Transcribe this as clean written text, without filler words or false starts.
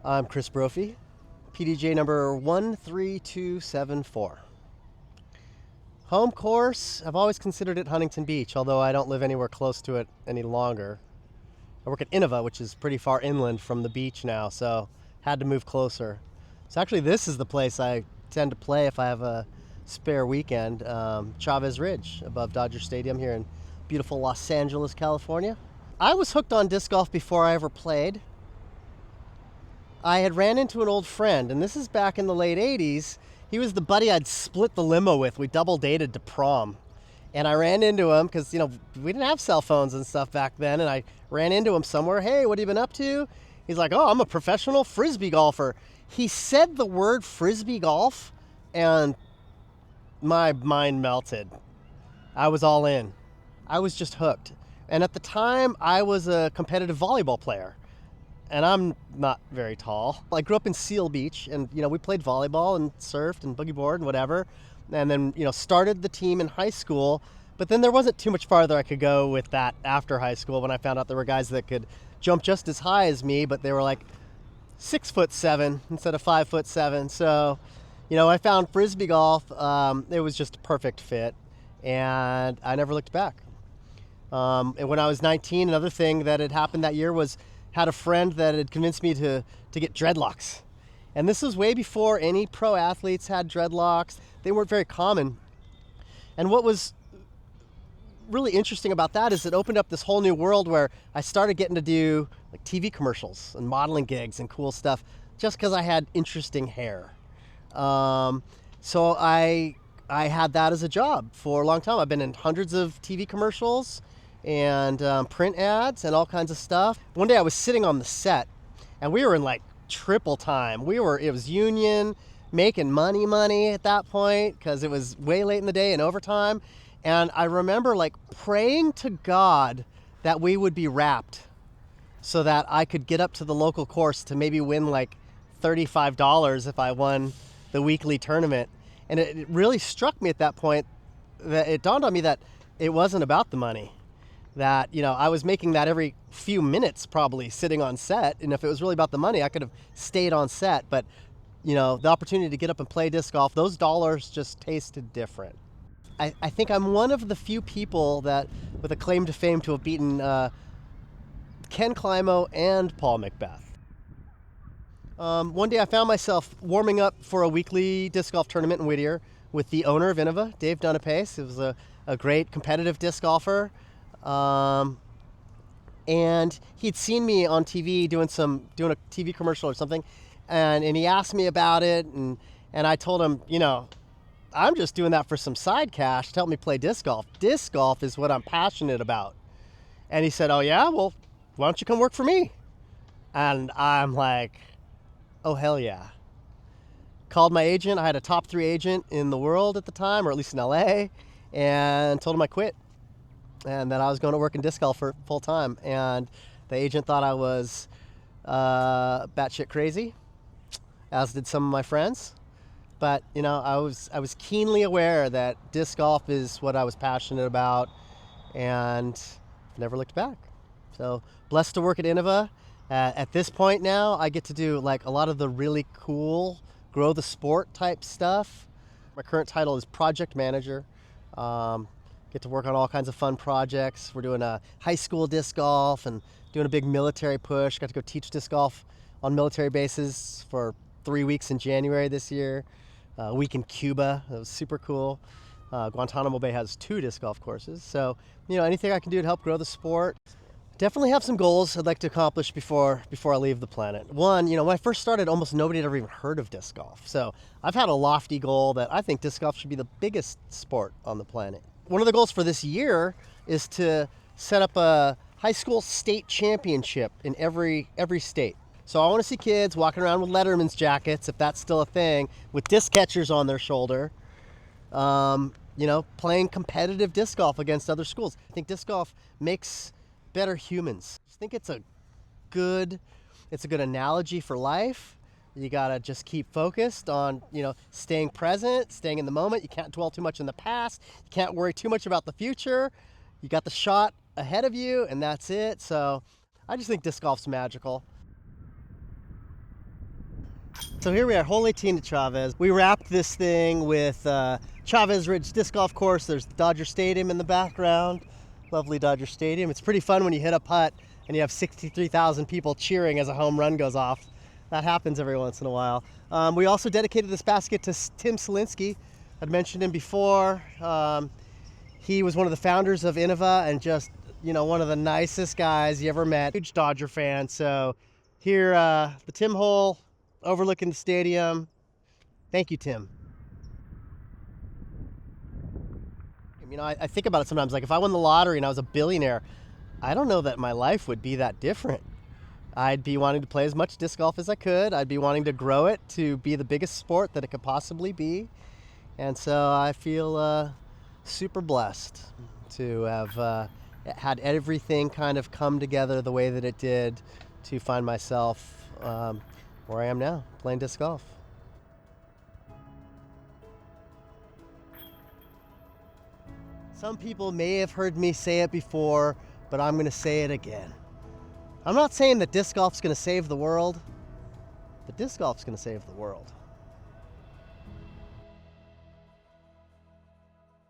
I'm Chris Brophy, PDJ number 13274. Home course, I've always considered it Huntington Beach, although I don't live anywhere close to it any longer. I work at Innova, which is pretty far inland from the beach now, so had to move closer. So actually this is the place I tend to play if I have a spare weekend, Chavez Ridge above Dodger Stadium here in beautiful Los Angeles, California. I was hooked on disc golf before I ever played. I had ran into an old friend, and this is back in the late 80s. He was the buddy I'd split the limo with. We double dated to prom. And I ran into him because, we didn't have cell phones and stuff back then. And I ran into him somewhere. Hey, what have you been up to? He's like, oh, I'm a professional Frisbee golfer. He said the word Frisbee golf, and my mind melted. I was all in. I was just hooked. And at the time, I was a competitive volleyball player. And I'm not very tall. I grew up in Seal Beach, and we played volleyball and surfed and boogie board and whatever. And then started the team in high school. But then there wasn't too much farther I could go with that after high school when I found out there were guys that could jump just as high as me, but they were like 6'7" instead of 5'7". So, I found Frisbee golf. It was just a perfect fit, and I never looked back. And when I was 19, another thing that had happened that year was had a friend that had convinced me to get dreadlocks. And this was way before any pro athletes had dreadlocks. They weren't very common. And what was really interesting about that is it opened up this whole new world where I started getting to do like TV commercials and modeling gigs and cool stuff just because I had interesting hair. So I had that as a job for a long time. I've been in hundreds of TV commercials and print ads and all kinds of stuff. One day I was sitting on the set, and we were in like triple time. It was union, making money at that point because it was way late in the day and overtime. And I remember like praying to God that we would be wrapped so that I could get up to the local course to maybe win like $35 if I won the weekly tournament. And it really struck me at that point that it dawned on me that it wasn't about the money. That, I was making that every few minutes probably sitting on set. And if it was really about the money, I could have stayed on set. But, the opportunity to get up and play disc golf, those dollars just tasted different. I think I'm one of the few people that, with a claim to fame, to have beaten Ken Climo and Paul Macbeth. One day I found myself warming up for a weekly disc golf tournament in Whittier with the owner of Innova, Dave Dunapace. It was a great competitive disc golfer. And he'd seen me on TV doing a TV commercial or something, and he asked me about it, and I told him, I'm just doing that for some side cash to help me play disc golf. Disc golf is what I'm passionate about. And he said, oh yeah, well, why don't you come work for me? And I'm like, oh hell yeah. Called my agent. I had a top 3 agent in the world at the time, or at least in LA, and told him I quit and that I was going to work in disc golf for full time. And the agent thought I was batshit crazy, as did some of my friends. But I was keenly aware that disc golf is what I was passionate about, and never looked back. So blessed to work at Innova. At this point now, I get to do like a lot of the really cool grow the sport type stuff. My current title is project manager. Get to work on all kinds of fun projects. We're doing a high school disc golf and doing a big military push. Got to go teach disc golf on military bases for 3 weeks in January this year. A week in Cuba. It was super cool. Guantanamo Bay has 2 disc golf courses. So, anything I can do to help grow the sport. Definitely have some goals I'd like to accomplish before I leave the planet. One, when I first started, almost nobody had ever even heard of disc golf. So I've had a lofty goal that I think disc golf should be the biggest sport on the planet. One of the goals for this year is to set up a high school state championship in every state. So I want to see kids walking around with Letterman's jackets, if that's still a thing, with disc catchers on their shoulder, playing competitive disc golf against other schools. I think disc golf makes better humans. I think it's a good analogy for life. You gotta just keep focused on, staying present, staying in the moment. You can't dwell too much in the past. You can't worry too much about the future. You got the shot ahead of you, and that's it. So I just think disc golf's magical. So here we are, hole 18 at Chavez. We wrapped this thing with Chavez Ridge Disc Golf Course. There's Dodger Stadium in the background. Lovely Dodger Stadium. It's pretty fun when you hit a putt and you have 63,000 people cheering as a home run goes off. That happens every once in a while. We also dedicated this basket to Tim Selinsky. I'd mentioned him before. He was one of the founders of Innova and just, you know, one of the nicest guys you ever met. Huge Dodger fan. So here, the Tim hole overlooking the stadium. Thank you, Tim. You know, I think about it sometimes, like if I won the lottery and I was a billionaire, I don't know that my life would be that different. I'd be wanting to play as much disc golf as I could. I'd be wanting to grow it to be the biggest sport that it could possibly be. And so I feel super blessed to have had everything kind of come together the way that it did to find myself where I am now, playing disc golf. Some people may have heard me say it before, but I'm going to say it again. I'm not saying that disc golf's going to save the world, but disc golf's going to save the world.